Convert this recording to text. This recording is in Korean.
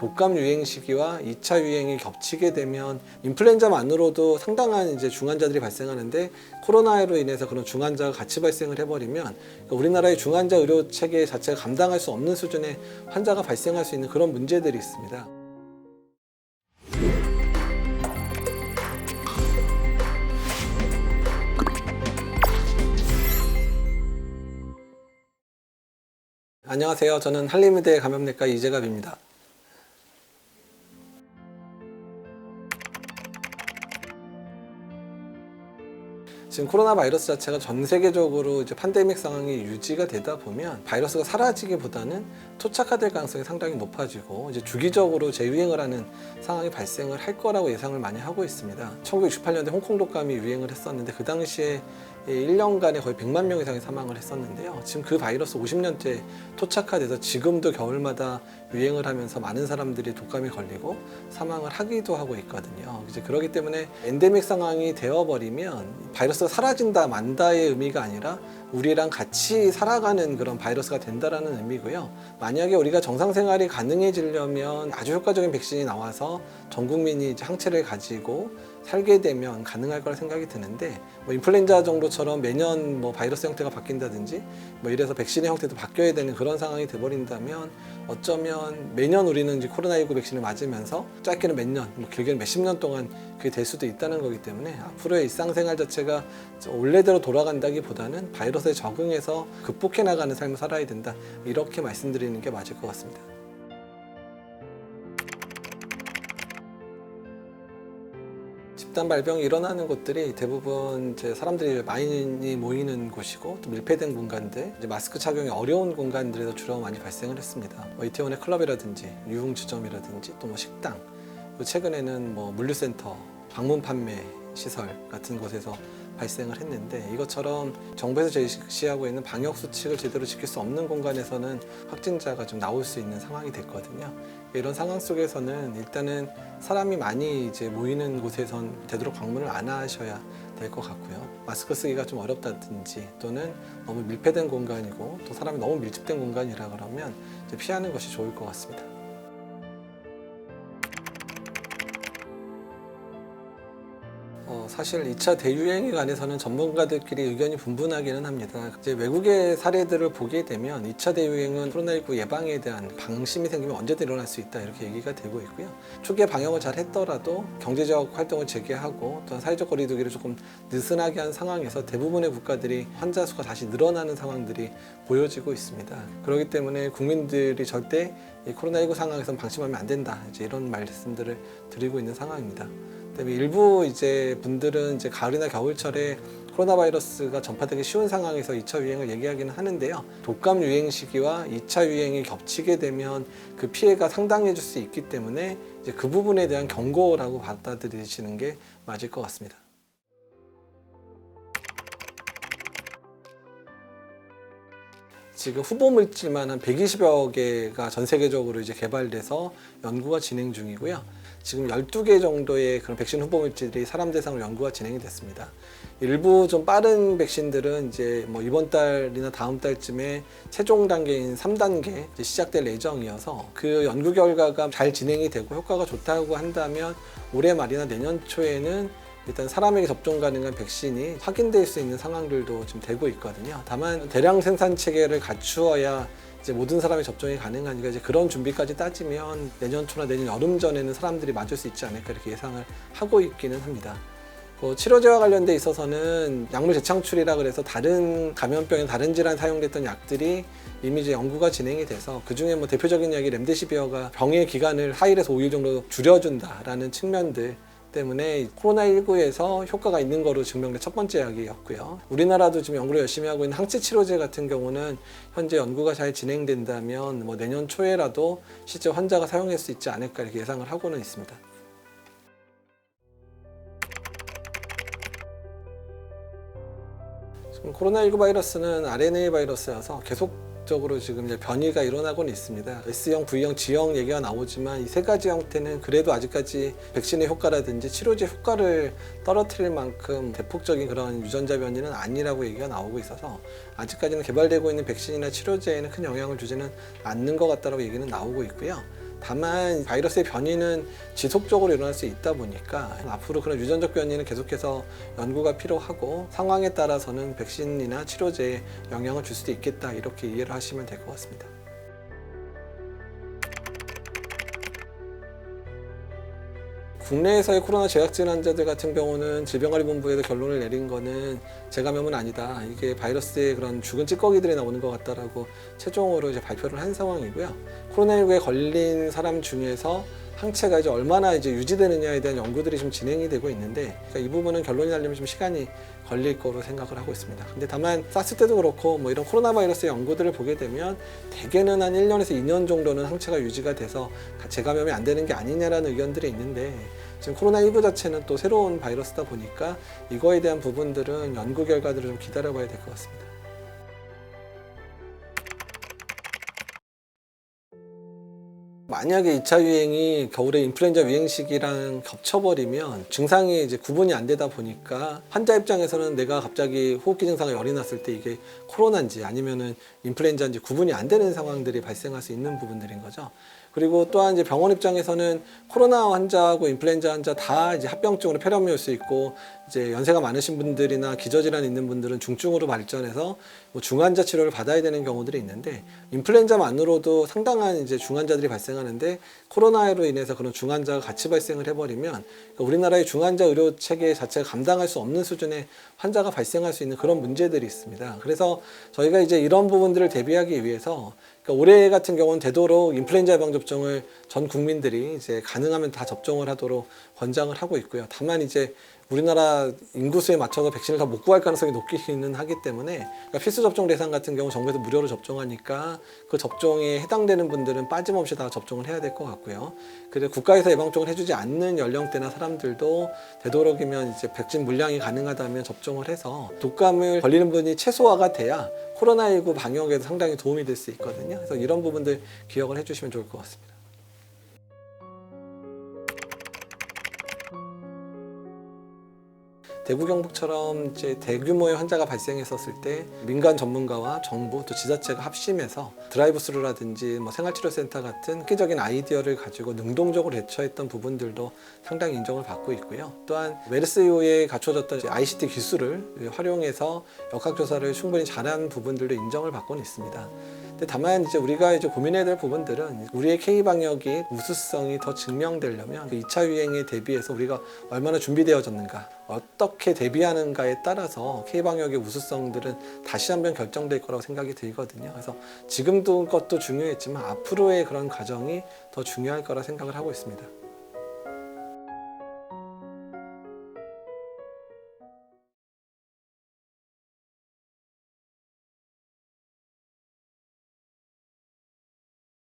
독감 유행 시기와 2차 유행이 겹치게 되면 인플루엔자만으로도 상당한 이제 중환자들이 발생하는데 코로나로 인해서 그런 중환자가 같이 발생을 해버리면 우리나라의 중환자 의료 체계 자체가 감당할 수 없는 수준의 환자가 발생할 수 있는 그런 문제들이 있습니다. 안녕하세요. 저는 한림의대 감염내과 이재갑입니다. 지금 코로나 바이러스 자체가 전 세계적으로 이제 팬데믹 상황이 유지가 되다 보면 바이러스가 사라지기보다는 토착화될 가능성이 상당히 높아지고 이제 주기적으로 재유행을 하는 상황이 발생을 할 거라고 예상을 많이 하고 있습니다. 1968년에 홍콩 독감이 유행을 했었는데 그 당시에 1년간에 거의 100만 명 이상이 사망을 했었는데요. 지금 그 바이러스 50년째 토착화돼서 지금도 겨울마다 유행을 하면서 많은 사람들이 독감에 걸리고 사망을 하기도 하고 있거든요. 이제 그렇기 때문에 엔데믹 상황이 되어버리면 바이러스가 사라진다 만다의 의미가 아니라 우리랑 같이 살아가는 그런 바이러스가 된다라는 의미고요. 만약에 우리가 정상 생활이 가능해지려면 아주 효과적인 백신이 나와서 전 국민이 이제 항체를 가지고 살게 되면 가능할 거라 생각이 드는데 인플루엔자 정도처럼 매년 바이러스 형태가 바뀐다든지 이래서 백신의 형태도 바뀌어야 되는 그런 상황이 돼버린다면 어쩌면 매년 우리는 이제 코로나19 백신을 맞으면서 짧게는 몇 년, 길게는 몇십 년 동안 그게 될 수도 있다는 거기 때문에 앞으로의 일상생활 자체가 원래대로 돌아간다기보다는 바이러스에 적응해서 극복해 나가는 삶을 살아야 된다, 이렇게 말씀드리는 게 맞을 것 같습니다. 집단 발병이 일어나는 곳들이 대부분 이제 사람들이 많이 모이는 곳이고 또 밀폐된 공간들, 이제 마스크 착용이 어려운 공간들에서 주로 많이 발생을 했습니다. 이태원의 클럽이라든지 유흥주점이라든지 또 식당, 최근에는 물류센터, 방문 판매 시설 같은 곳에서 발생을 했는데, 이것처럼 정부에서 제시하고 있는 방역 수칙을 제대로 지킬 수 없는 공간에서는 확진자가 좀 나올 수 있는 상황이 됐거든요. 이런 상황 속에서는 일단은 사람이 많이 이제 모이는 곳에선 되도록 방문을 안 하셔야 될 것 같고요. 마스크 쓰기가 좀 어렵다든지 또는 너무 밀폐된 공간이고 또 사람이 너무 밀집된 공간이라 그러면 이제 피하는 것이 좋을 것 같습니다. 사실 2차 대유행에 관해서는 전문가들끼리 의견이 분분하기는 합니다. 이제 외국의 사례들을 보게 되면 2차 대유행은 코로나19 예방에 대한 방심이 생기면 언제든 일어날 수 있다, 이렇게 얘기가 되고 있고요. 초기에 방역을 잘 했더라도 경제적 활동을 재개하고 또 사회적 거리두기를 조금 느슨하게 한 상황에서 대부분의 국가들이 환자 수가 다시 늘어나는 상황들이 보여지고 있습니다. 그렇기 때문에 국민들이 절대 이 코로나19 상황에서 방심하면 안 된다, 이제 이런 말씀들을 드리고 있는 상황입니다. 일부 이제 분들은 이제 가을이나 겨울철에 코로나 바이러스가 전파되기 쉬운 상황에서 2차 유행을 얘기하기는 하는데요. 독감 유행 시기와 2차 유행이 겹치게 되면 그 피해가 상당해질 수 있기 때문에 이제 그 부분에 대한 경고라고 받아들이시는 게 맞을 것 같습니다. 지금 후보 물질만 한 120여 개가 전 세계적으로 이제 개발돼서 연구가 진행 중이고요. 지금 12개 정도의 그런 백신 후보 물질이 사람 대상으로 연구가 진행이 됐습니다. 일부 좀 빠른 백신들은 이제 이번 달이나 다음 달쯤에 최종 단계인 3단계 이제 시작될 예정이어서 그 연구 결과가 잘 진행이 되고 효과가 좋다고 한다면 올해 말이나 내년 초에는 일단 사람에게 접종 가능한 백신이 확인될 수 있는 상황들도 지금 되고 있거든요. 다만 대량 생산 체계를 갖추어야 이제 모든 사람의 접종이 가능하니까 이제 그런 준비까지 따지면 내년 초나 내년 여름 전에는 사람들이 맞을 수 있지 않을까, 이렇게 예상을 하고 있기는 합니다. 치료제와 관련돼 있어서는 약물 재창출이라 그래서 다른 감염병이나 다른 질환에 사용됐던 약들이 이미 이제 연구가 진행이 돼서 그 중에 대표적인 약이 렘데시비어가 병의 기간을 4일에서 5일 정도 줄여준다라는 측면들 때문에 코로나19에서 효과가 있는 거로 증명된 첫 번째 약이었고요. 우리나라도 지금 연구를 열심히 하고 있는 항체 치료제 같은 경우는 현재 연구가 잘 진행된다면 내년 초에라도 실제 환자가 사용할 수 있지 않을까, 이렇게 예상을 하고는 있습니다. 지금 코로나19 바이러스는 RNA 바이러스여서 계속적으로 지금 이제 변이가 일어나고는 있습니다. S형, V형, G형 얘기가 나오지만 이 세 가지 형태는 그래도 아직까지 백신의 효과라든지 치료제 효과를 떨어뜨릴 만큼 대폭적인 그런 유전자 변이는 아니라고 얘기가 나오고 있어서 아직까지는 개발되고 있는 백신이나 치료제에는 큰 영향을 주지는 않는 것 같다고 얘기는 나오고 있고요. 다만 바이러스의 변이는 지속적으로 일어날 수 있다 보니까 앞으로 그런 유전적 변이는 계속해서 연구가 필요하고 상황에 따라서는 백신이나 치료제에 영향을 줄 수도 있겠다, 이렇게 이해를 하시면 될 것 같습니다. 국내에서의 코로나 재확진 환자들 같은 경우는 질병관리본부에서 결론을 내린 거는 재감염은 아니다, 이게 바이러스의 그런 죽은 찌꺼기들이 나오는 것 같다라고 최종으로 이제 발표를 한 상황이고요. 코로나19에 걸린 사람 중에서 항체가 이제 얼마나 이제 유지되느냐에 대한 연구들이 좀 진행이 되고 있는데, 그러니까 이 부분은 결론이 나려면 좀 시간이 걸릴 거로 생각을 하고 있습니다. 근데 다만 사스 때도 그렇고 뭐 이런 코로나 바이러스 연구들을 보게 되면 대개는 한 1년에서 2년 정도는 항체가 유지가 돼서 재감염이 안 되는 게 아니냐라는 의견들이 있는데, 지금 코로나19 자체는 또 새로운 바이러스다 보니까 이거에 대한 부분들은 연구 결과들을 좀 기다려봐야 될 것 같습니다. 만약에 2차 유행이 겨울에 인플루엔자 유행 시기랑 겹쳐버리면 증상이 이제 구분이 안 되다 보니까 환자 입장에서는 내가 갑자기 호흡기 증상이 열이 났을 때 이게 코로나인지 아니면은 인플루엔자인지 구분이 안 되는 상황들이 발생할 수 있는 부분들인 거죠. 그리고 또한 이제 병원 입장에서는 코로나 환자하고 인플루엔자 환자 다 이제 합병증으로 폐렴이 올 수 있고, 이제 연세가 많으신 분들이나 기저질환 있는 분들은 중증으로 발전해서 뭐 중환자 치료를 받아야 되는 경우들이 있는데, 인플루엔자만으로도 상당한 이제 중환자들이 발생하는데 코로나로 인해서 그런 중환자가 같이 발생을 해버리면, 그러니까 우리나라의 중환자 의료 체계 자체가 감당할 수 없는 수준의 환자가 발생할 수 있는 그런 문제들이 있습니다. 그래서 저희가 이제 이런 부분들을 대비하기 위해서, 그러니까 올해 같은 경우는 되도록 인플루엔자 예방 접종을 전 국민들이 이제 가능하면 다 접종을 하도록 권장을 하고 있고요. 다만 이제 우리나라 인구수에 맞춰서 백신을 다 못 구할 가능성이 높기는 하기 때문에, 그러니까 필수 접종 대상 같은 경우 정부에서 무료로 접종하니까 그 접종에 해당되는 분들은 빠짐없이 다 접종을 해야 될 것 같고요. 그리고 국가에서 예방접종을 해주지 않는 연령대나 사람들도 되도록이면 이제 백신 물량이 가능하다면 접종을 해서 독감을 걸리는 분이 최소화가 돼야 코로나19 방역에도 상당히 도움이 될 수 있거든요. 그래서 이런 부분들 기억을 해주시면 좋을 것 같습니다. 대구 경북처럼 이제 대규모의 환자가 발생했었을 때 민간 전문가와 정부 또 지자체가 합심해서 드라이브스루라든지 뭐 생활치료센터 같은 획기적인 아이디어를 가지고 능동적으로 대처했던 부분들도 상당히 인정을 받고 있고요. 또한 메르스 이후에 갖춰졌던 ICT 기술을 활용해서 역학조사를 충분히 잘한 부분들도 인정을 받고는 있습니다. 다만 이제 우리가 이제 고민해야 될 부분들은, 우리의 K 방역이 우수성이 더 증명되려면 그 2차 유행에 대비해서 우리가 얼마나 준비되어졌는가, 어떻게 대비하는가에 따라서 K 방역의 우수성들은 다시 한번 결정될 거라고 생각이 들거든요. 그래서 지금도 것도 중요했지만 앞으로의 그런 과정이 더 중요할 거라 생각을 하고 있습니다.